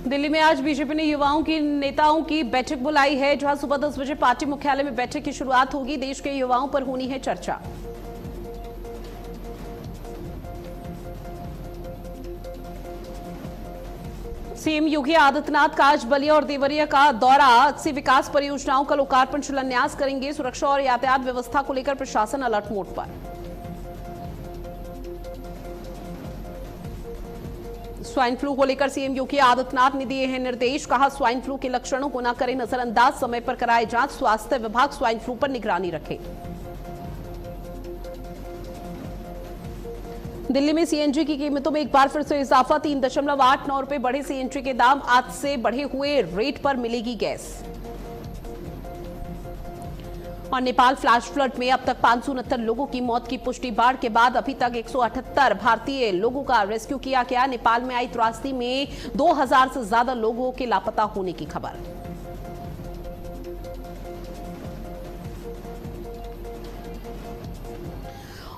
दिल्ली में आज बीजेपी ने युवाओं की नेताओं की बैठक बुलाई है, जहां सुबह 10 बजे पार्टी मुख्यालय में बैठक की शुरुआत होगी। देश के युवाओं पर होनी है चर्चा। सीएम योगी आदित्यनाथ का आज बलिया और देवरिया का दौरा, 80 विकास परियोजनाओं का लोकार्पण शिलान्यास करेंगे। सुरक्षा और यातायात व्यवस्था को लेकर प्रशासन अलर्ट मोड पर। स्वाइन फ्लू को लेकर सीएम योगी आदित्यनाथ ने दिए हैं निर्देश। कहा, स्वाइन फ्लू के लक्षणों को न करें नजरअंदाज, समय पर कराए जांच। स्वास्थ्य विभाग स्वाइन फ्लू पर निगरानी रखे। दिल्ली में सीएनजी की कीमतों में एक बार फिर से इजाफा, 3.89 रुपए बढ़े सीएनजी के दाम। आज से बढ़े हुए रेट पर मिलेगी गैस। और नेपाल फ्लैश फ्लड में अब तक 569 लोगों की मौत की पुष्टि। बाढ़ के बाद अभी तक 178 भारतीय लोगों का रेस्क्यू किया गया। नेपाल में आई त्रासदी में 2000 से ज्यादा लोगों के लापता होने की खबर।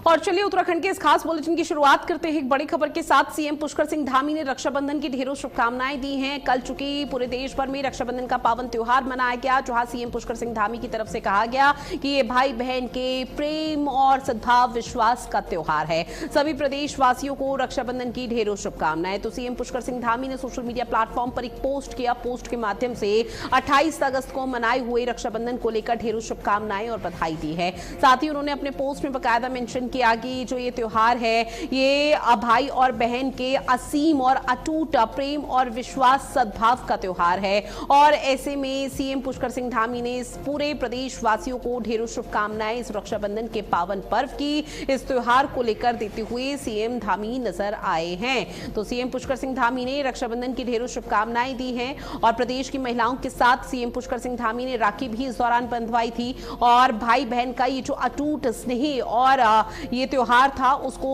और चलिए उत्तराखंड के इस खास बुलेटिन की शुरुआत करते हैं एक बड़ी खबर के साथ। सीएम पुष्कर सिंह धामी ने रक्षाबंधन की ढेरों शुभकामनाएं दी हैं। कल चूंकि पूरे देश भर में रक्षाबंधन का पावन त्योहार मनाया गया, जहां सीएम पुष्कर सिंह धामी की तरफ से कहा गया कि ये भाई बहन के प्रेम और सद्भाव विश्वास का त्योहार है। सभी प्रदेशवासियों को रक्षाबंधन की ढेरों शुभकामनाएं। तो सीएम पुष्कर सिंह धामी ने सोशल मीडिया प्लेटफॉर्म पर एक पोस्ट किया। पोस्ट के माध्यम से 28 अगस्त को मनाए हुए रक्षाबंधन को लेकर ढेरों शुभकामनाएं और बधाई दी है। साथ ही उन्होंने अपने पोस्ट में बाकायदा मेंशन किया कि जो ये त्योहार है, ये भाई और बहन के असीम और अटूट प्रेम और विश्वास सद्भाव का त्योहार है। और ऐसे में सीएम पुष्कर सिंह धामी ने इस पूरे प्रदेश वासियों को ढेरों शुभकामनाएं इस रक्षाबंधन के पावन पर्व की, इस त्योहार को लेकर देते हुए सीएम धामी नजर आए हैं। तो सीएम पुष्कर सिंह धामी ने रक्षाबंधन की ढेरों शुभकामनाएं दी हैं। और प्रदेश की महिलाओं के साथ सीएम पुष्कर सिंह धामी ने राखी भी इस दौरान बंधवाई थी। और भाई बहन का ये जो अटूट स्नेह और ये त्योहार था, उसको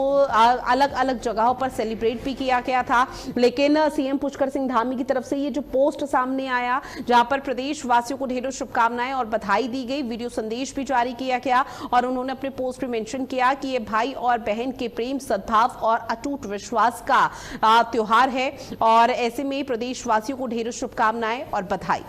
अलग अलग जगहों पर सेलिब्रेट भी किया गया था। लेकिन सीएम पुष्कर सिंह धामी की तरफ से ये जो पोस्ट सामने आया, जहां पर प्रदेश वासियों को ढेरों शुभकामनाएं और बधाई दी गई, वीडियो संदेश भी जारी किया गया। और उन्होंने अपने पोस्ट में मेंशन किया कि ये भाई और बहन के प्रेम सद्भाव और अटूट विश्वास का त्योहार है। और ऐसे में प्रदेश वासियों को ढेरों शुभकामनाएं और बधाई।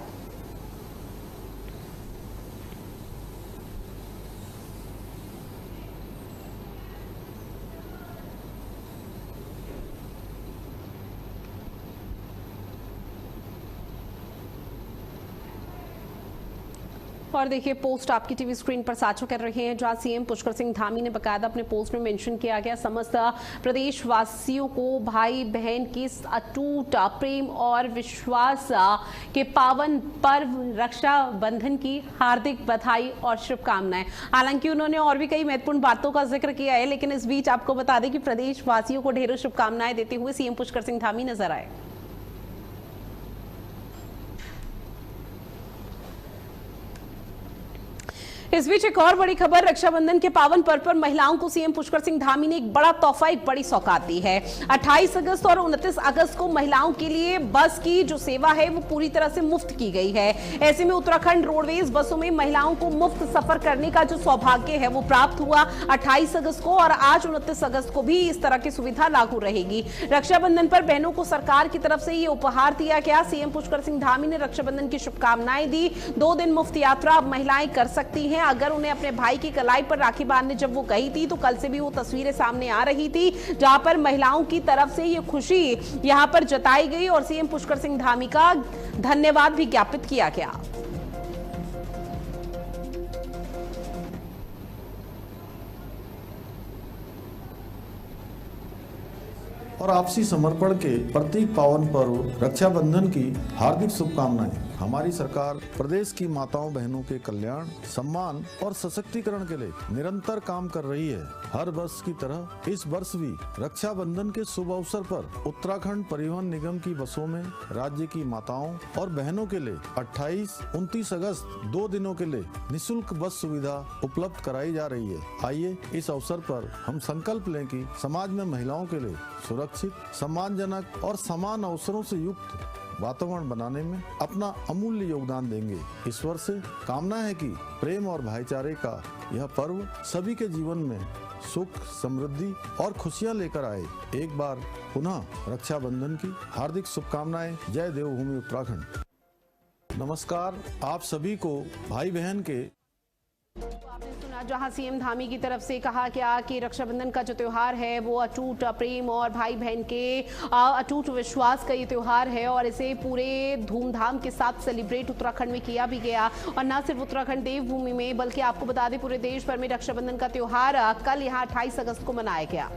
और देखिए पोस्ट आपकी टीवी स्क्रीन पर साझा कर रहे हैं, जहां सीएम पुष्कर सिंह धामी ने बकायदा अपने पोस्ट में मेंशन किया गया, समस्त प्रदेशवासियों को भाई बहन की अटूट प्रेम और विश्वास के पावन पर्व रक्षाबंधन की हार्दिक बधाई और शुभकामनाएं। हालांकि उन्होंने और भी कई महत्वपूर्ण बातों का जिक्र किया है, लेकिन इस बीच आपको बता दें कि प्रदेशवासियों को ढेरों शुभकामनाएं देते हुए सीएम पुष्कर सिंह धामी नजर आए। इस बीच एक और बड़ी खबर, रक्षाबंधन के पावन पर्व पर महिलाओं को सीएम पुष्कर सिंह धामी ने एक बड़ा तोहफा, एक बड़ी सौगात दी है। 28 अगस्त और 29 अगस्त को महिलाओं के लिए बस की जो सेवा है वो पूरी तरह से मुफ्त की गई है। ऐसे में उत्तराखंड रोडवेज बसों में महिलाओं को मुफ्त सफर करने का जो सौभाग्य है वो प्राप्त हुआ 28 अगस्त को। और आज 29 अगस्त को भी इस तरह की सुविधा लागू रहेगी। रक्षाबंधन पर बहनों को सरकार की तरफ से ये उपहार दिया गया। सीएम पुष्कर सिंह धामी ने रक्षाबंधन की शुभकामनाएं दी। 2 दिन मुफ्त यात्रा अब महिलाएं कर सकती हैं। अगर उन्हें अपने भाई की कलाई पर राखी बांधने जब वो गई थी, तो कल से भी वो तस्वीरें सामने आ रही थी, जहां पर महिलाओं की तरफ से ये खुशी यहां पर जताई गई और सीएम पुष्कर सिंह धामी का धन्यवाद भी ज्ञापित किया गया। और आपसी समर्पण के प्रतीक पावन पर्व रक्षाबंधन की हार्दिक शुभकामनाएं। हमारी सरकार प्रदेश की माताओं बहनों के कल्याण, सम्मान और सशक्तिकरण के लिए निरंतर काम कर रही है। हर वर्ष की तरह इस वर्ष भी रक्षाबंधन के शुभ अवसर पर उत्तराखंड परिवहन निगम की बसों में राज्य की माताओं और बहनों के लिए 28-29 अगस्त 2 दिनों के लिए निःशुल्क बस सुविधा उपलब्ध कराई जा रही है। आइए इस अवसर पर हम संकल्प लें कि समाज में महिलाओं के लिए सुरक्षित, सम्मानजनक और समान अवसरों से युक्त वातावरण बनाने में अपना अमूल्य योगदान देंगे। ईश्वर से कामना है कि प्रेम और भाईचारे का यह पर्व सभी के जीवन में सुख, समृद्धि और खुशियां लेकर आए। एक बार पुनः रक्षाबंधन की हार्दिक शुभकामनाएं। जय देवभूमि उत्तराखंड। नमस्कार, आप सभी को भाई बहन के आपने सुना जहां सीएम धामी की तरफ से कहा गया कि रक्षाबंधन का जो त्योहार है वो अटूट प्रेम और भाई बहन के अटूट विश्वास का ये त्योहार है और इसे पूरे धूमधाम के साथ सेलिब्रेट उत्तराखंड में किया भी गया। और न सिर्फ उत्तराखंड देवभूमि में बल्कि आपको बता दें पूरे देश भर में रक्षाबंधन का त्योहार कल यहाँ 28 अगस्त को मनाया गया।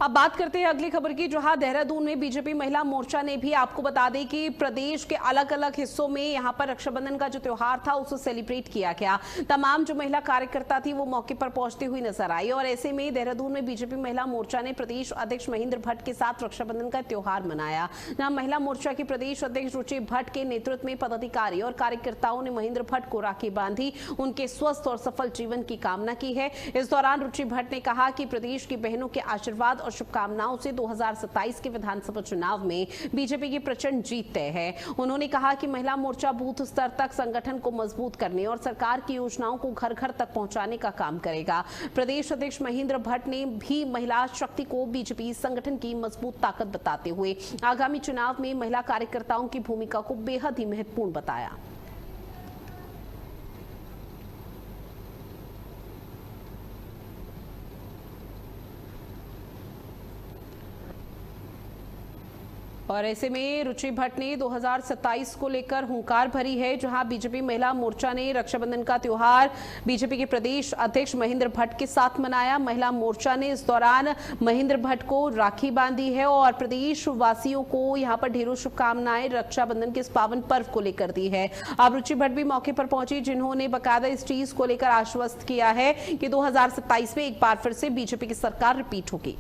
अब बात करते हैं अगली खबर की, जहां देहरादून में बीजेपी महिला मोर्चा ने भी आपको बता दें कि प्रदेश के अलग अलग हिस्सों में यहां पर रक्षाबंधन का जो त्योहार था उसे सेलिब्रेट किया गया। तमाम जो महिला कार्यकर्ता थी वो मौके पर पहुंचती हुई नजर आई और ऐसे में देहरादून में बीजेपी महिला मोर्चा ने प्रदेश अध्यक्ष महेंद्र भट्ट के साथ रक्षाबंधन का त्योहार मनाया। जहां महिला मोर्चा की प्रदेश अध्यक्ष रुचि भट्ट के नेतृत्व में पदाधिकारी और कार्यकर्ताओं ने महेंद्र भट्ट को राखी बांधी, उनके स्वस्थ और सफल जीवन की कामना की है। इस दौरान रुचि भट्ट ने कहा कि प्रदेश की बहनों के आशीर्वाद शुभकामनाओं से 2027 के विधानसभा चुनाव में बीजेपी की प्रचंड जीत तय है। उन्होंने कहा कि महिला मोर्चा बूथ स्तर तक संगठन को मजबूत करने और सरकार की योजनाओं को घर घर तक पहुंचाने का काम करेगा। प्रदेश अध्यक्ष महेंद्र भट्ट ने भी महिला शक्ति को बीजेपी संगठन की मजबूत ताकत बताते हुए आगामी चुनाव में महिला कार्यकर्ताओं की भूमिका को बेहद ही महत्वपूर्ण बताया। और ऐसे में रुचि भट्ट ने 2027 को लेकर हुंकार भरी है, जहां बीजेपी महिला मोर्चा ने रक्षाबंधन का त्योहार बीजेपी के प्रदेश अध्यक्ष महेंद्र भट्ट के साथ मनाया। महिला मोर्चा ने इस दौरान महेंद्र भट्ट को राखी बांधी है और प्रदेश वासियों को यहां पर ढेरों शुभकामनाएं रक्षाबंधन के इस पावन पर्व को लेकर दी है। अब रुचि भट्ट भी मौके पर पहुंची, जिन्होंने बकायदा इस चीज को लेकर आश्वस्त किया है कि 2027 में एक बार फिर से बीजेपी की सरकार रिपीट होगी।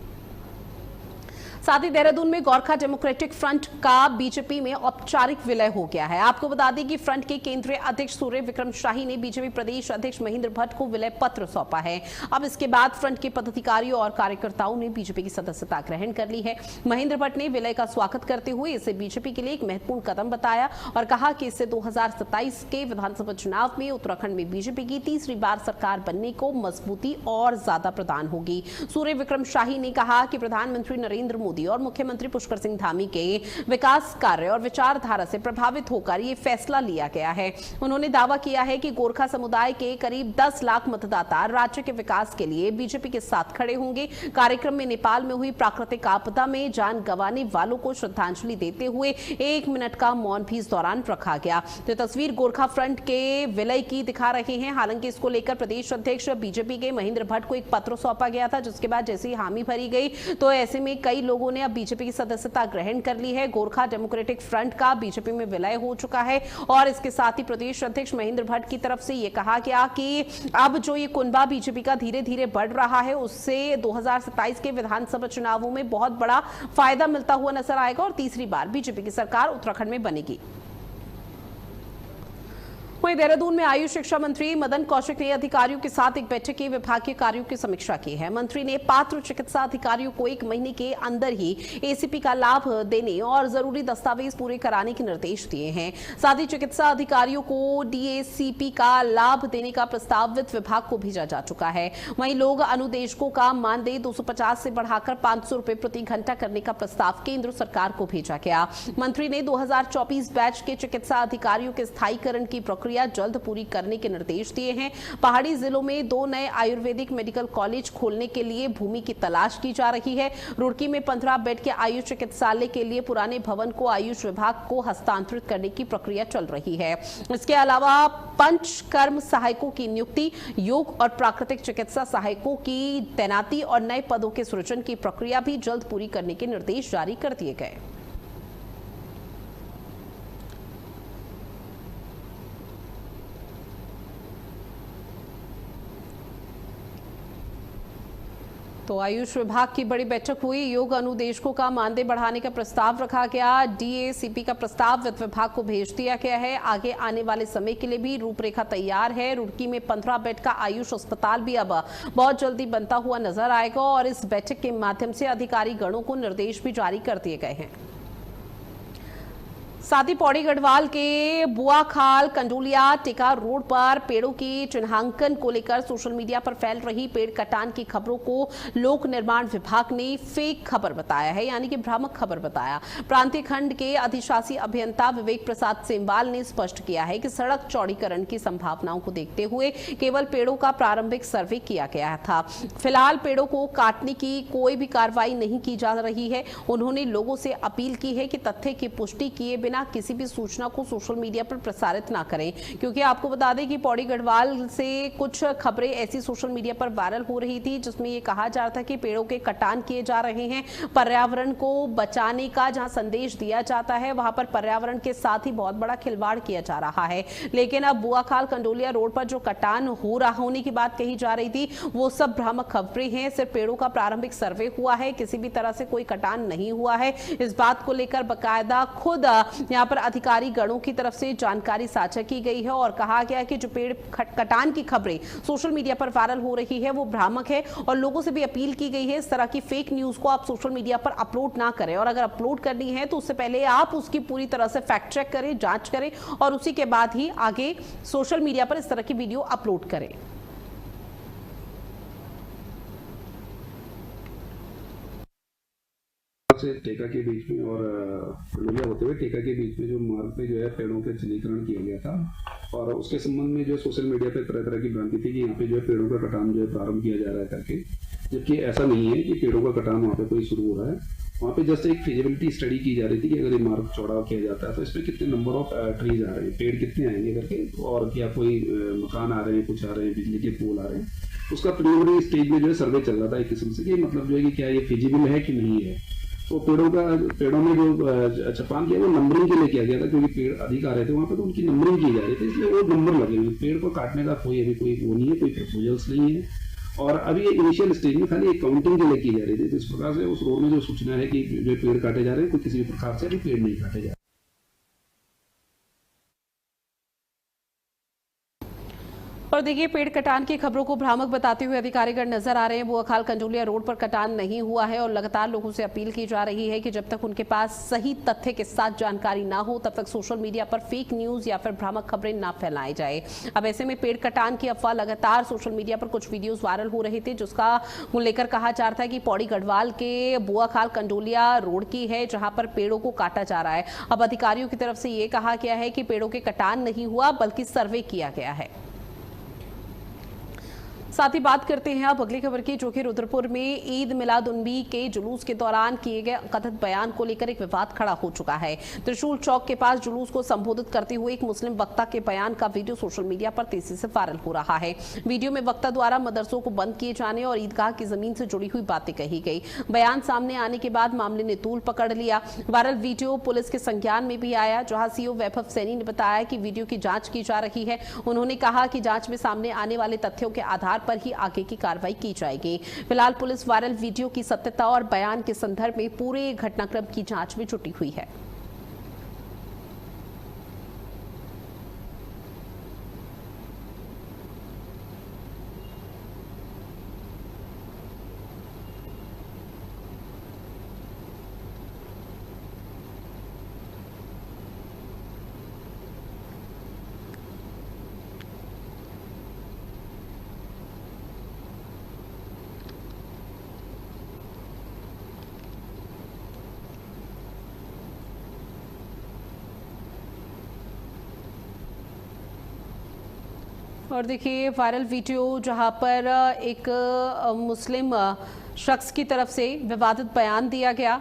साथ ही देहरादून में गोरखा डेमोक्रेटिक फ्रंट का बीजेपी में औपचारिक विलय हो गया है। आपको बता दें कि फ्रंट के केंद्रीय अध्यक्ष सूर्य विक्रम शाही ने बीजेपी प्रदेश अध्यक्ष महेंद्र भट्ट को विलय पत्र सौंपा है। अब इसके बाद फ्रंट के पदाधिकारियों और कार्यकर्ताओं ने बीजेपी की सदस्यता ग्रहण कर ली है। महेंद्र भट्ट ने विलय का स्वागत करते हुए इसे बीजेपी के लिए एक महत्वपूर्ण कदम बताया और कहा कि इससे 2027 के विधानसभा चुनाव में उत्तराखंड में बीजेपी की तीसरी बार सरकार बनने को मजबूती और ज्यादा प्रदान होगी। सूर्य विक्रम शाही ने कहा कि प्रधानमंत्री नरेंद्र मोदी और मुख्यमंत्री पुष्कर सिंह धामी के विकास कार्य और विचारधारा से प्रभावित होकर यह फैसला लिया गया है। उन्होंने दावा किया है कि गोरखा समुदाय के करीब 10 लाख मतदाता राज्य के विकास के लिए बीजेपी के साथ खड़े होंगे। कार्यक्रम में नेपाल में हुई प्राकृतिक आपदा में जान गंवाने वालों को श्रद्धांजलि देते हुए 1 मिनट का मौन भी इस दौरान रखा गया। तो तस्वीर गोरखा फ्रंट के विलय की दिखा रहे हैं। हालांकि इसको लेकर प्रदेश अध्यक्ष बीजेपी के महेंद्र भट्ट को एक पत्र सौंपा गया था, जिसके बाद जैसे ही हामी भरी गई तो ऐसे में कई लोगों ने अब बीजेपी की सदस्यता ग्रहण कर ली है। गोरखा डेमोक्रेटिक फ्रंट का बीजेपी में विलय हो चुका है और इसके साथ ही प्रदेश अध्यक्ष महेंद्र भट्ट की तरफ से यह कहा गया कि अब जो ये कुनबा बीजेपी का धीरे धीरे बढ़ रहा है उससे 2027 के विधानसभा चुनावों में बहुत बड़ा फायदा मिलता हुआ नजर आएगा और तीसरी बार बीजेपी की सरकार उत्तराखंड में बनेगी। वहीं देहरादून में आयुष शिक्षा मंत्री मदन कौशिक ने अधिकारियों के साथ एक बैठक की विभागीय कार्यों की समीक्षा की है। मंत्री ने पात्र चिकित्सा अधिकारियों को 1 महीने के अंदर ही एसीपी का लाभ देने और जरूरी दस्तावेज पूरे कराने के निर्देश दिए हैं। साथ ही चिकित्सा अधिकारियों को डीएसीपी का लाभ देने का प्रस्ताव वित्त विभाग को भेजा जा चुका है। वहीं लोग अनुदेशकों का मानदेय 250 से बढ़ाकर 500 रुपए प्रति घंटा करने का प्रस्ताव केंद्र सरकार को भेजा गया। मंत्री ने 2024 बैच के चिकित्सा अधिकारियों के स्थायीकरण की प्रक्रिया जल्द पूरी करने के निर्देश दिए हैं। पहाड़ी जिलों में 2 नए आयुर्वेदिक मेडिकल कॉलेज खोलने के लिए भूमि की तलाश की जा रही है। रुड़की में 15 बेड के आयुष चिकित्सालय के लिए पुराने भवन को आयुष विभाग को हस्तांतरित करने की प्रक्रिया चल रही है। इसके अलावा पंचकर्म सहायकों की नियुक्ति, योग और प्राकृतिक चिकित्सा सहायकों की तैनाती और नए पदों के सृजन की प्रक्रिया भी जल्द पूरी करने के निर्देश जारी कर दिए गए। तो आयुष विभाग की बड़ी बैठक हुई। योग अनुदेशकों का मानदेय बढ़ाने का प्रस्ताव रखा गया। डीएसीपी का प्रस्ताव वित्त विभाग को भेज दिया गया है। आगे आने वाले समय के लिए भी रूपरेखा तैयार है। रुड़की में 15 बेड का आयुष अस्पताल भी अब बहुत जल्दी बनता हुआ नजर आएगा और इस बैठक के माध्यम से अधिकारी गणों को निर्देश भी जारी कर दिए गए हैं। साथ ही पौड़ी गढ़वाल के बुआखाल कंडोलिया टिका रोड पर पेड़ों के चिन्हांकन को लेकर सोशल मीडिया पर फैल रही पेड़ कटान की खबरों को लोक निर्माण विभाग ने फेक खबर बताया है, यानी कि भ्रामक खबर बताया। प्रांतीय खंड के अधिशासी अभियंता विवेक प्रसाद सेमवाल ने स्पष्ट किया है कि सड़क चौड़ीकरण की संभावनाओं को देखते हुए केवल पेड़ों का प्रारंभिक सर्वे किया गया था। फिलहाल पेड़ों को काटने की कोई भी कार्रवाई नहीं की जा रही है। उन्होंने लोगों से अपील की है कि तथ्य की पुष्टि किए बिना किसी भी सूचना को सोशल मीडिया पर प्रसारित ना करें, क्योंकि आपको बता दें कि पौड़ी गढ़वाल से कुछ खबरें ऐसी सोशल मीडिया पर वायरल हो रही थी जिसमें यह कहा जा रहा था कि पेड़ों के कटान किए जा रहे हैं। पर्यावरण को बचाने का जहां संदेश दिया जाता है वहां पर पर्यावरण के साथ ही बहुत बड़ा खिलवाड़ किया जा रहा है। लेकिन अब बुआखाल कंडोलिया रोड पर जो कटान हो रहा होने की बात कही जा रही थी वो सब भ्रामक खबरें हैं। सिर्फ पेड़ों का प्रारंभिक सर्वे हुआ है, किसी भी तरह से कोई कटान नहीं हुआ है। इस बात को लेकर बकायदा खुद यहाँ पर अधिकारी गणों की तरफ से जानकारी साझा की गई है और कहा गया कि जो पेड़ कटान की खबरें सोशल मीडिया पर वायरल हो रही है वो भ्रामक है और लोगों से भी अपील की गई है इस तरह की फेक न्यूज को आप सोशल मीडिया पर अपलोड ना करें, और अगर अपलोड करनी है तो उससे पहले आप उसकी पूरी तरह से फैक्ट चेक करें, जांच करें और उसी के बाद ही आगे सोशल मीडिया पर इस तरह की वीडियो अपलोड करें। से टेका के बीच में और कंडोलिया होते हुए टेका के बीच में जो मार्ग पे जो है पेड़ों के चिन्हीकरण किया गया था और उसके संबंध में जो सोशल मीडिया पे तरह तरह की भ्रांति थी कि यहाँ पे जो है पेड़ों का कटान जो है प्रारंभ किया जा रहा है करके, जबकि ऐसा नहीं है कि पेड़ों का कटान वहाँ पे कोई शुरू हो रहा है। वहाँ पे जस्ट एक फिजिबिलिटी स्टडी की जा रही थी कि अगर ये मार्ग चौड़ा किया जाता है तो इसमें कितने नंबर ऑफ ट्रीज आ रहे हैं, पेड़ कितने आएंगे करके, और क्या कोई मकान आ रहे हैं, कुछ आ रहे हैं, बिजली के पोल आ रहे हैं। उसका प्रीलिमिनरी स्टेज में जो है सर्वे चल रहा था एक किस्म से कि मतलब जो है कि क्या ये फिजिबल है कि नहीं है। तो पेड़ों में जो छपान किया वो नंबरिंग के लिए किया गया था, क्योंकि पेड़ अधिक आ रहे थे वहाँ पे तो उनकी नंबरिंग की जा रही थी, इसलिए वो नंबर लगे हुए। पेड़ को काटने का कोई अभी कोई वो नहीं है, कोई प्रपोजल्स नहीं है और अभी ये इनिशियल स्टेज में खाली एक काउंटिंग के लिए की जा रही थी। तो इस प्रकार से उस रोड में जो सूचना है कि जो पेड़ काटे जा रहे हैं, कोई किसी भी प्रकार से अभी पेड़ नहीं काटे जा रहे। और देखिए, पेड़ कटान की खबरों को भ्रामक बताते हुए अधिकारीगण नजर आ रहे हैं। बुआखाल कंडोलिया रोड पर कटान नहीं हुआ है और लगातार लोगों से अपील की जा रही है कि जब तक उनके पास सही तथ्य के साथ जानकारी ना हो तब तक सोशल मीडिया पर फेक न्यूज या फिर भ्रामक खबरें ना फैलाई जाए। अब ऐसे में पेड़ कटान की अफवाह लगातार सोशल मीडिया पर कुछ वीडियोज वायरल हो रहे थे जिसका लेकर कहा जा रहा था कि पौड़ी गढ़वाल के बुआखाल कंडोलिया रोड की है जहां पर पेड़ों को काटा जा रहा है। अब अधिकारियों की तरफ से ये कहा गया है कि पेड़ों के कटान नहीं हुआ बल्कि सर्वे किया गया है। साथ ही बात करते हैं अब अगली खबर की, जो कि रुद्रपुर में ईद मिलाद उन्नबी के जुलूस के दौरान किए गए कथित बयान को लेकर एक विवाद खड़ा हो चुका है। त्रिशूल चौक के पास जुलूस को संबोधित करते हुए एक मुस्लिम वक्ता के बयान का वीडियो सोशल मीडिया पर तेजी से वायरल हो रहा है। वीडियो में वक्ता द्वारा मदरसों को बंद किए जाने और ईदगाह की जमीन से जुड़ी हुई बातें कही गई। बयान सामने आने के बाद मामले ने तूल पकड़ लिया। वायरल वीडियो पुलिस के संज्ञान में भी आया, जहां सीओ वैभव सैनी ने बताया कि वीडियो की जांच की जा रही है। उन्होंने कहा कि जांच में सामने आने वाले तथ्यों के आधार पर ही आगे की कार्रवाई की जाएगी। फिलहाल पुलिस वायरल वीडियो की सत्यता और बयान के संदर्भ में पूरे घटनाक्रम की जांच में जुटी हुई है। और देखिए, वायरल वीडियो जहां पर एक मुस्लिम शख्स की तरफ से विवादित बयान दिया गया,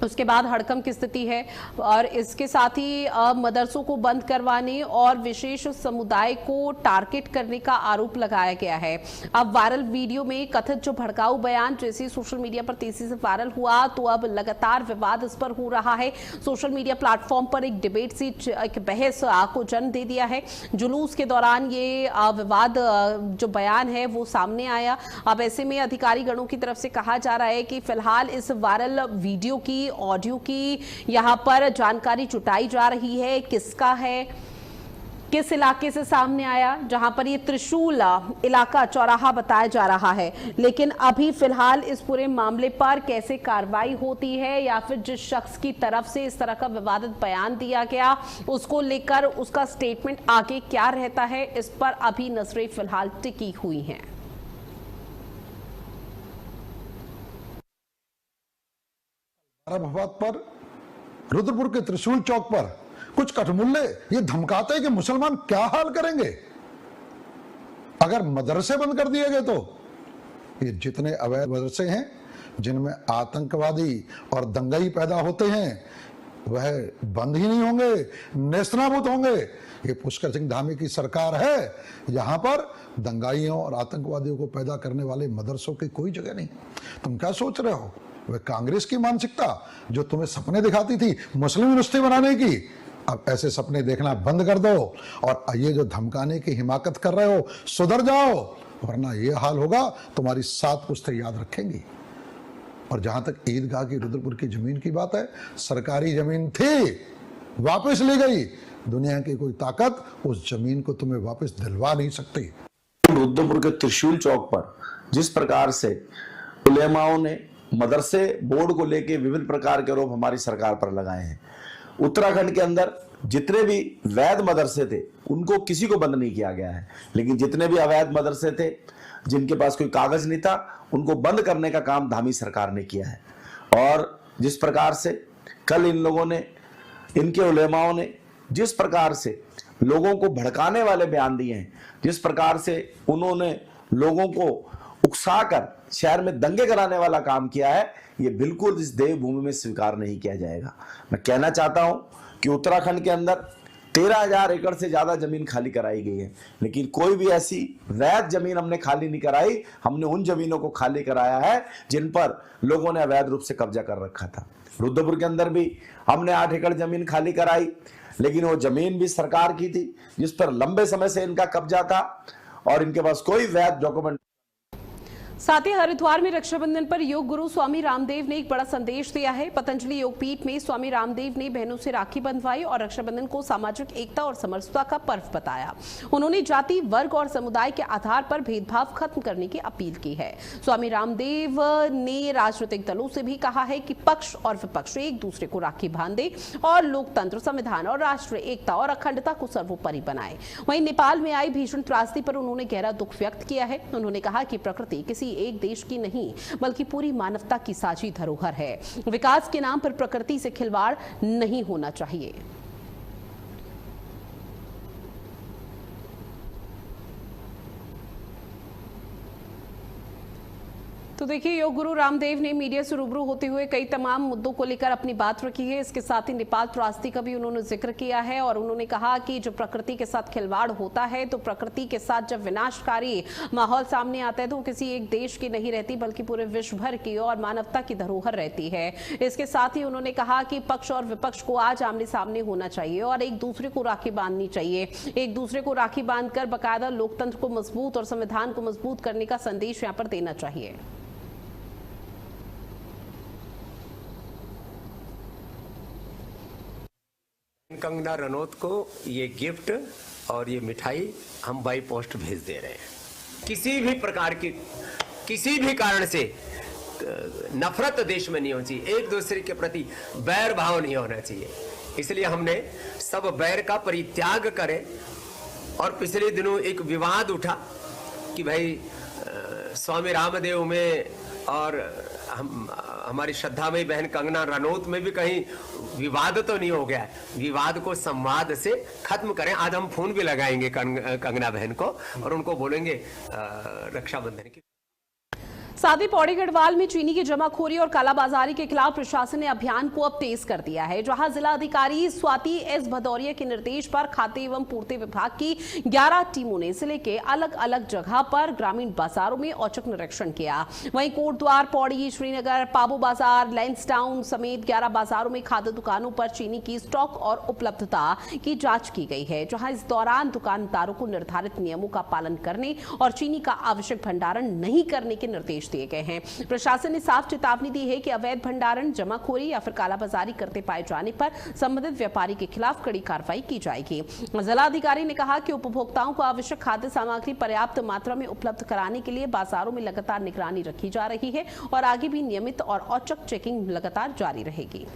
उसके बाद हड़कंप की स्थिति है और इसके साथ ही मदरसों को बंद करवाने और विशेष समुदाय को टारगेट करने का आरोप लगाया गया है। अब वायरल वीडियो में कथित जो भड़काऊ बयान जैसे सोशल मीडिया पर तेजी से वायरल हुआ तो अब लगातार विवाद इस पर हो रहा है। सोशल मीडिया प्लेटफॉर्म पर एक डिबेट सी, एक बहस को जन्म दे दिया है। जुलूस के दौरान ये विवाद जो बयान है वो सामने आया। अब ऐसे में अधिकारी गणों की तरफ से कहा जा रहा है कि फिलहाल इस वायरल वीडियो की, ऑडियो की यहां पर जानकारी जुटाई जा रही है, किसका है, किस इलाके से सामने आया, जहां पर ये त्रिशूल इलाका चौराहा बताया जा रहा है, लेकिन अभी फिलहाल इस पूरे मामले पर कैसे कार्रवाई होती है या फिर जिस शख्स की तरफ से इस तरह का विवादित बयान दिया गया उसको लेकर उसका स्टेटमेंट आगे क्या रहता है, इस पर अभी नजरें फिलहाल टिकी हुई हैं। भवात पर रुद्रपुर के त्रिशूल चौक पर कुछ कठमुल्ले ये धमकाते हैं कि मुसलमान क्या हाल करेंगे अगर मदरसे बंद कर दिए गए। तो ये जितने अवैध मदरसे हैं जिनमें आतंकवादी और दंगाई पैदा होते हैं वह बंद ही नहीं होंगे, नेस्तनाबूद होंगे। ये पुष्कर सिंह धामी की सरकार है, यहां पर दंगाइयों और आतंकवादियों को पैदा करने वाले मदरसों की कोई जगह नहीं। तुम क्या सोच रहे हो, वह कांग्रेस की मानसिकता जो तुम्हें सपने दिखाती थी मुस्लिम यूनिवर्सिटी बनाने की, अब ऐसे सपने देखना बंद कर दो और ये जो धमकाने की हिमाकत कर रहे हो सुधर जाओ, वरना ये हाल होगा तुम्हारी 7 पुश्तें याद रखेंगी। और जहां तक ईदगाह की रुद्रपुर की जमीन की बात है, सरकारी जमीन थी, वापस ली गई। दुनिया की कोई ताकत उस जमीन को तुम्हें वापस दिलवा नहीं सकती। रुद्रपुर के त्रिशूल चौक पर जिस प्रकार से उलेमाओं ने मदरसे बोर्ड को लेकर विभिन्न प्रकार के आरोप हमारी सरकार पर लगाए हैं, उत्तराखंड के अंदर जितने भी वैध मदरसे थे उनको किसी को बंद नहीं किया गया है, लेकिन जितने भी अवैध मदरसे थे जिनके पास कोई कागज नहीं था उनको बंद करने का काम धामी सरकार ने किया है। और जिस प्रकार से कल इन लोगों ने, इनके उलेमाओं ने जिस प्रकार से लोगों को भड़काने वाले बयान दिए हैं, जिस प्रकार से उन्होंने लोगों को उकसाकर शहर में दंगे कराने वाला काम किया है, ये बिल्कुल इस देवभूमि में स्वीकार नहीं किया जाएगा। मैं कहना चाहता हूं कि उत्तराखंड के अंदर 13,000 एकड़ से ज्यादा जमीन खाली कराई गई है, लेकिन कोई भी ऐसी वैध जमीन हमने खाली नहीं कराई। हमने उन जमीनों को खाली कराया है जिन पर लोगों ने अवैध रूप से कब्जा कर रखा था। रुद्रपुर के अंदर भी हमने 8 एकड़ जमीन खाली कराई, लेकिन वो जमीन भी सरकार की थी जिस पर लंबे समय से इनका कब्जा था और इनके पास कोई वैध डॉक्यूमेंट। साथ ही हरिद्वार में रक्षाबंधन पर योग गुरु स्वामी रामदेव ने एक बड़ा संदेश दिया है। पतंजलि योग पीठ में स्वामी रामदेव ने बहनों से राखी बंधवाई और रक्षाबंधन को सामाजिक एकता और समरसता का पर्व बताया। उन्होंने जाति, वर्ग और समुदाय के आधार पर भेदभाव खत्म करने की अपील की है। स्वामी रामदेव ने राजनीतिक दलों से भी कहा है कि पक्ष और विपक्ष एक दूसरे को राखी बांधे और लोकतंत्र, संविधान और राष्ट्रीय एकता और अखंडता को सर्वोपरि बनाए। वहीं नेपाल में आई भीषण त्रासदी पर उन्होंने गहरा दुख व्यक्त किया है। उन्होंने कहा कि प्रकृति किसी एक देश की नहीं बल्कि पूरी मानवता की साझी धरोहर है। विकास के नाम पर प्रकृति से खिलवाड़ नहीं होना चाहिए। तो देखिए, योग गुरु रामदेव ने मीडिया से रूबरू होते हुए कई तमाम मुद्दों को लेकर अपनी बात रखी है। इसके साथ ही नेपाल त्रासदी का भी उन्होंने जिक्र किया है और उन्होंने कहा कि जब प्रकृति के साथ खिलवाड़ होता है तो प्रकृति के साथ जब विनाशकारी माहौल सामने आता है तो किसी एक देश की नहीं रहती बल्कि पूरे विश्व भर की और मानवता की धरोहर रहती है। इसके साथ ही उन्होंने कहा कि पक्ष और विपक्ष को आज आमने सामने होना चाहिए और एक दूसरे को राखी बांधनी चाहिए। एक दूसरे को राखी बांधकर बाकायदा लोकतंत्र को मजबूत और संविधान को मजबूत करने का संदेश यहाँ पर देना चाहिए। कंगना रनौत को ये गिफ्ट और ये मिठाई हम बाई पोस्ट भेज दे रहे हैं। किसी भी प्रकार की, किसी भी कारण से नफरत देश में नहीं होनी चाहिए, एक दूसरे के प्रति बैर भाव नहीं होना चाहिए। इसलिए हमने सब बैर का परित्याग करें। और पिछले दिनों एक विवाद उठा कि भाई स्वामी रामदेव में और हमारी श्रद्धामयी बहन कंगना रनौत में भी कहीं विवाद तो नहीं हो गया। विवाद को संवाद से खत्म करें। आज हम फोन भी लगाएंगे कंगना बहन को और उनको बोलेंगे रक्षाबंधन की। साथ ही पौड़ी गढ़वाल में चीनी की जमाखोरी और कालाबाजारी के खिलाफ प्रशासन ने अभियान को अब तेज कर दिया है, जहां जिला अधिकारी स्वाति एस भदौरिया के निर्देश पर खाद्य एवं पूर्ति विभाग की 11 टीमों ने जिले के अलग अलग जगह पर ग्रामीण बाजारों में औचक निरीक्षण किया। वहीं कोटद्वार, पौड़ी, श्रीनगर, पाबू बाजार, लैंसडाउन समेत 11 बाजारों में खाद्य दुकानों पर चीनी की स्टॉक और उपलब्धता की जांच की गई है, जहां इस दौरान दुकानदारों को निर्धारित नियमों का पालन करने और चीनी का आवश्यक भंडारण नहीं करने के निर्देश दिए गए हैं। प्रशासन ने साफ चेतावनी दी है कि अवैध भंडारण, जमाखोरी या फिर कालाबाजारी करते पाए जाने पर संबंधित व्यापारी के खिलाफ कड़ी कार्रवाई की जाएगी। जिलाधिकारी ने कहा कि उपभोक्ताओं को आवश्यक खाद्य सामग्री पर्याप्त मात्रा में उपलब्ध कराने के लिए बाजारों में लगातार निगरानी रखी जा रही है और आगे भी नियमित और औचक चेकिंग लगातार जारी रहेगी।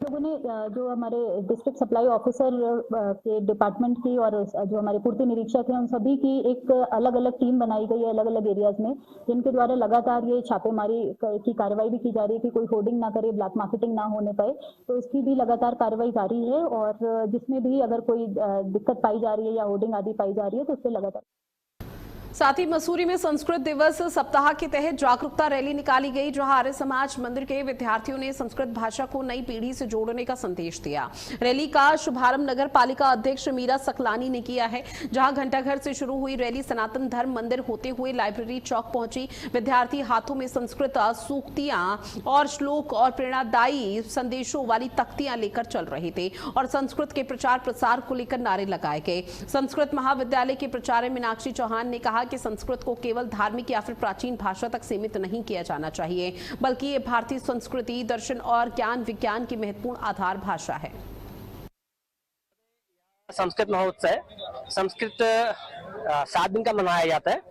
लोगों ने जो हमारे डिस्ट्रिक्ट सप्लाई ऑफिसर के डिपार्टमेंट की और जो हमारे पूर्ति निरीक्षक हैं उन सभी की एक अलग अलग टीम बनाई गई है अलग अलग एरियाज में, जिनके द्वारा लगातार ये छापेमारी की कार्रवाई भी की जा रही है कि कोई होर्डिंग ना करे, ब्लैक मार्केटिंग ना होने पाए। तो इसकी भी लगातार कार्रवाई जारी है और जिसमें भी अगर कोई दिक्कत पाई जा रही है या होर्डिंग आदि पाई जा रही है तो उस पर लगातार। साथ ही मसूरी में संस्कृत दिवस सप्ताह के तहत जागरूकता रैली निकाली गई, जहां आर्य समाज मंदिर के विद्यार्थियों ने संस्कृत भाषा को नई पीढ़ी से जोड़ने का संदेश दिया। रैली का शुभारंभ नगर पालिका अध्यक्ष मीरा सकलानी ने किया है, जहां घंटाघर से शुरू हुई रैली सनातन धर्म मंदिर होते हुए लाइब्रेरी चौक पहुंची। विद्यार्थी हाथों में संस्कृत सूक्तियां और श्लोक और प्रेरणादायी संदेशों वाली तख्तियां लेकर चल रहे थे और संस्कृत के प्रचार प्रसार को लेकर नारे लगाए गए। संस्कृत महाविद्यालय के प्राचार्य मीनाक्षी चौहान ने कहा कि संस्कृत को केवल धार्मिक या फिर प्राचीन भाषा तक सीमित नहीं किया जाना चाहिए, बल्कि ये भारतीय संस्कृति, दर्शन और ज्ञान विज्ञान की महत्वपूर्ण आधार भाषा है। संस्कृत महोत्सव संस्कृत 7 दिन का मनाया जाता है।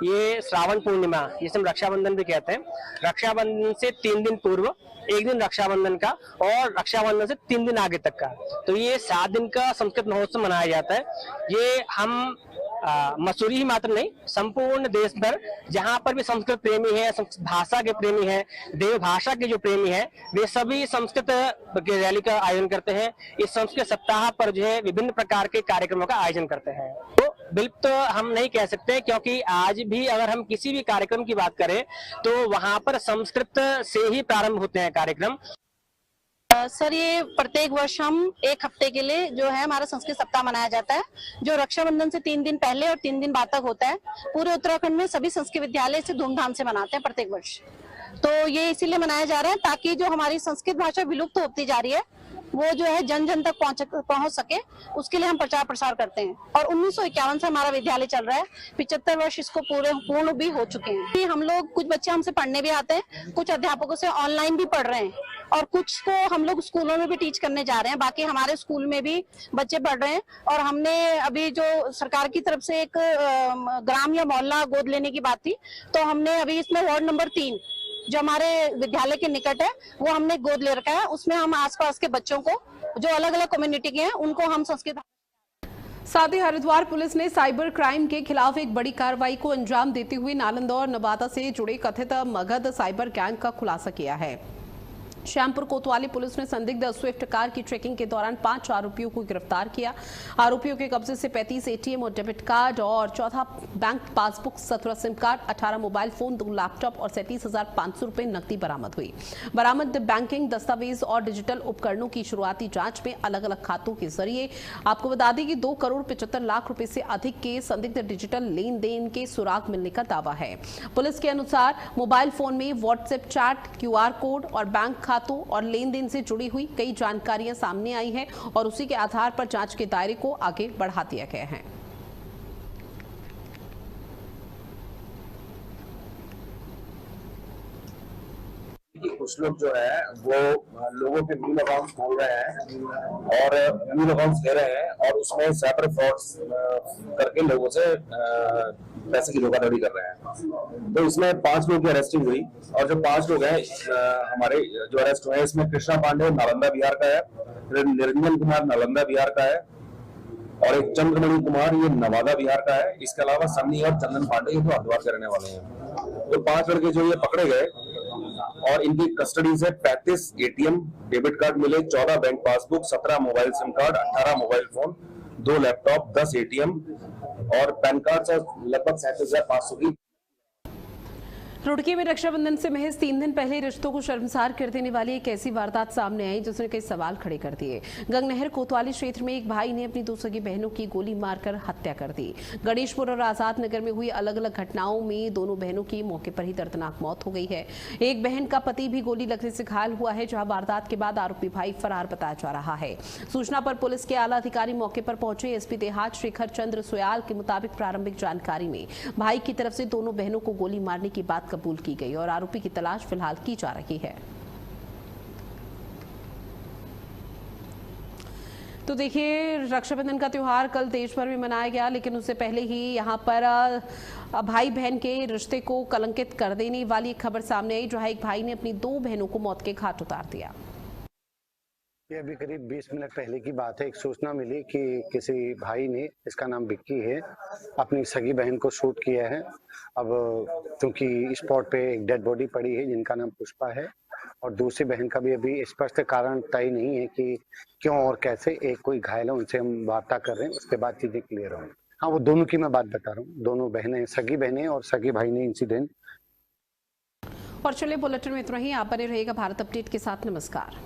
ये श्रावण पूर्णिमा, जिसे हम रक्षाबंधन भी कहते हैं, रक्षाबंधन से 3 दिन पूर्व, एक दिन रक्षाबंधन का और रक्षाबंधन से 3 दिन आगे तक का, तो ये 7 दिन का संस्कृत महोत्सव मनाया जाता है। ये हम मसूरी ही मात्र नहीं, संपूर्ण देश भर जहां पर भी संस्कृत प्रेमी है, संस्कृत भाषा के प्रेमी है, देव भाषा के जो प्रेमी है, वे सभी संस्कृत की रैली का आयोजन करते हैं। इस संस्कृत सप्ताह पर जो है विभिन्न प्रकार के कार्यक्रमों का आयोजन करते हैं। तो विलुप्त तो हम नहीं कह सकते, क्योंकि आज भी अगर हम किसी भी कार्यक्रम की बात करें तो वहां पर संस्कृत से ही प्रारंभ होते हैं कार्यक्रम। सर, ये प्रत्येक वर्ष हम 1 हफ्ते के लिए जो है हमारा संस्कृत सप्ताह मनाया जाता है, जो रक्षाबंधन से 3 दिन पहले और 3 दिन बाद तक होता है। पूरे उत्तराखंड में सभी संस्कृत विद्यालय से धूमधाम से मनाते हैं प्रत्येक वर्ष। तो ये इसीलिए मनाया जा रहा है ताकि जो हमारी संस्कृत भाषा विलुप्त होती जा रही है वो जो है जन जन तक पहुंच सके, उसके लिए हम प्रचार प्रसार करते हैं। और 1951 से हमारा विद्यालय चल रहा है, 75 वर्ष इसको पूर्ण भी हो चुके हैं। हम लोग, कुछ बच्चे हमसे पढ़ने भी आते हैं, कुछ अध्यापकों से ऑनलाइन भी पढ़ रहे हैं और कुछ को हम लोग स्कूलों में भी टीच करने जा रहे हैं। बाकी हमारे स्कूल में भी बच्चे पढ़ रहे हैं और हमने अभी जो सरकार की तरफ से एक ग्राम या मोहल्ला गोद लेने की बात थी, तो हमने अभी इसमें वार्ड नंबर 3 जो हमारे विद्यालय के निकट है वो हमने गोद ले रखा है। उसमें हम आसपास के बच्चों को जो अलग अलग कम्युनिटी के हैं उनको हम संस्कृत। साथ ही हरिद्वार पुलिस ने साइबर क्राइम के खिलाफ एक बड़ी कार्रवाई को अंजाम देते हुए नालंदा और नवादा से जुड़े कथित मगध साइबर गैंग का खुलासा किया है। श्यामपुर कोतवाली पुलिस ने संदिग्ध स्विफ्ट कार की ट्रैकिंग के दौरान 5 आरोपियों को गिरफ्तार किया। आरोपियों के कब्जे से 35 एटीएम और डेबिट कार्ड और 14 bank passbook, 17 SIM card, 18 mobile phone, 2 laptop और 37,500 रुपए नकदी बरामद हुई। बरामद बैंकिंग दस्तावेज और डिजिटल उपकरणों की शुरुआती जांच में अलग अलग खातों के जरिए आपको बता दें कि 2 करोड़ 75 लाख रुपए से अधिक के संदिग्ध डिजिटल लेन देन के सुराग मिलने का दावा है। पुलिस के अनुसार मोबाइल फोन में व्हाट्सएप चैट, QR कोड और बैंक खातों और लेन देन से जुड़ी हुई कई जानकारियां सामने आई हैं और उसी के आधार पर जांच के दायरे को आगे बढ़ा दिया गया है। कुछ लोग जो है वो लोगों के मील अकाउंट खोल रहे हैं और मील अकाउंट दे रहे हैं और उसमें साइबर फ्रॉड्स करके लोगों से पैसे की धोखाधड़ी कर रहे हैं। तो इसमें 5 लोग की अरेस्टिंग हुई और जो 5 लोग हैं हमारे जो अरेस्ट हुए हैं, इसमें कृष्णा पांडे नालंदा बिहार का है, निरंजन कुमार नालंदा बिहार का है और एक चंद्रमणि कुमार ये नवादा बिहार का है। इसके अलावा सन्नी और चंदन पांडे ये तो हरिद्वार के रहने वाले हैं। तो 5 लड़के जो ये पकड़े गए और इनकी कस्टडी से 35 एटीएम, डेबिट कार्ड मिले, 14 bank passbook, 17 mobile SIM card, 18 mobile phone, 2 laptop, 10 ATM और पैन कार्ड से लगभग 37,500 की। रुड़की में रक्षाबंधन से महज 3 दिन पहले रिश्तों को शर्मसार कर देने वाली एक ऐसी वारदात सामने आई जिसने कई सवाल खड़े कर दिए। गंगनहर कोतवाली क्षेत्र में एक भाई ने अपनी 2 सगी बहनों की गोली मारकर हत्या कर दी। गणेशपुर और आजाद नगर में हुई अलग अलग घटनाओं में दोनों बहनों की मौके पर ही दर्दनाक मौत हो गई है। एक बहन का पति भी गोली लगने से घायल हुआ है, जहां वारदात के बाद आरोपी भाई फरार बताया जा रहा है। सूचना पर पुलिस के आला अधिकारी मौके पर पहुंचे। एसपी देहात शेखर चंद्र सोयाल के मुताबिक प्रारंभिक जानकारी में भाई की तरफ से दोनों बहनों को गोली मारने की बात कबूल की गई और आरोपी की तलाश फिलहाल की जा रही है। तो देखिए, रक्षाबंधन का त्योहार कल देश भर में मनाया गया, लेकिन उससे पहले ही यहां पर भाई बहन के रिश्ते को कलंकित कर देने वाली खबर सामने आई, जहां एक भाई ने अपनी 2 बहनों को मौत के घाट उतार दिया। ये अभी करीब 20 मिनट पहले की बात है। एक सूचना मिली कि किसी भाई ने, इसका नाम विक्की है, अपनी सगी बहन को शूट किया है। अब क्योंकि स्पॉट पे एक डेड बॉडी पड़ी है जिनका नाम पुष्पा है, और दूसरी बहन का भी अभी स्पष्ट कारण तय नहीं है कि क्यों और कैसे। एक कोई घायल है, उनसे हम वार्ता कर रहे हैं, उसके बाद चीजें क्लियर होंगी। हाँ, वो दोनों की मैं बात बता रहा हूँ। दोनों बहनें, सगी बहनें और सगी भाई ने इंसिडेंट। और चलिए, बुलेटिन में इतना ही। आप बने रहिएगा भारत अपडेट के साथ। नमस्कार।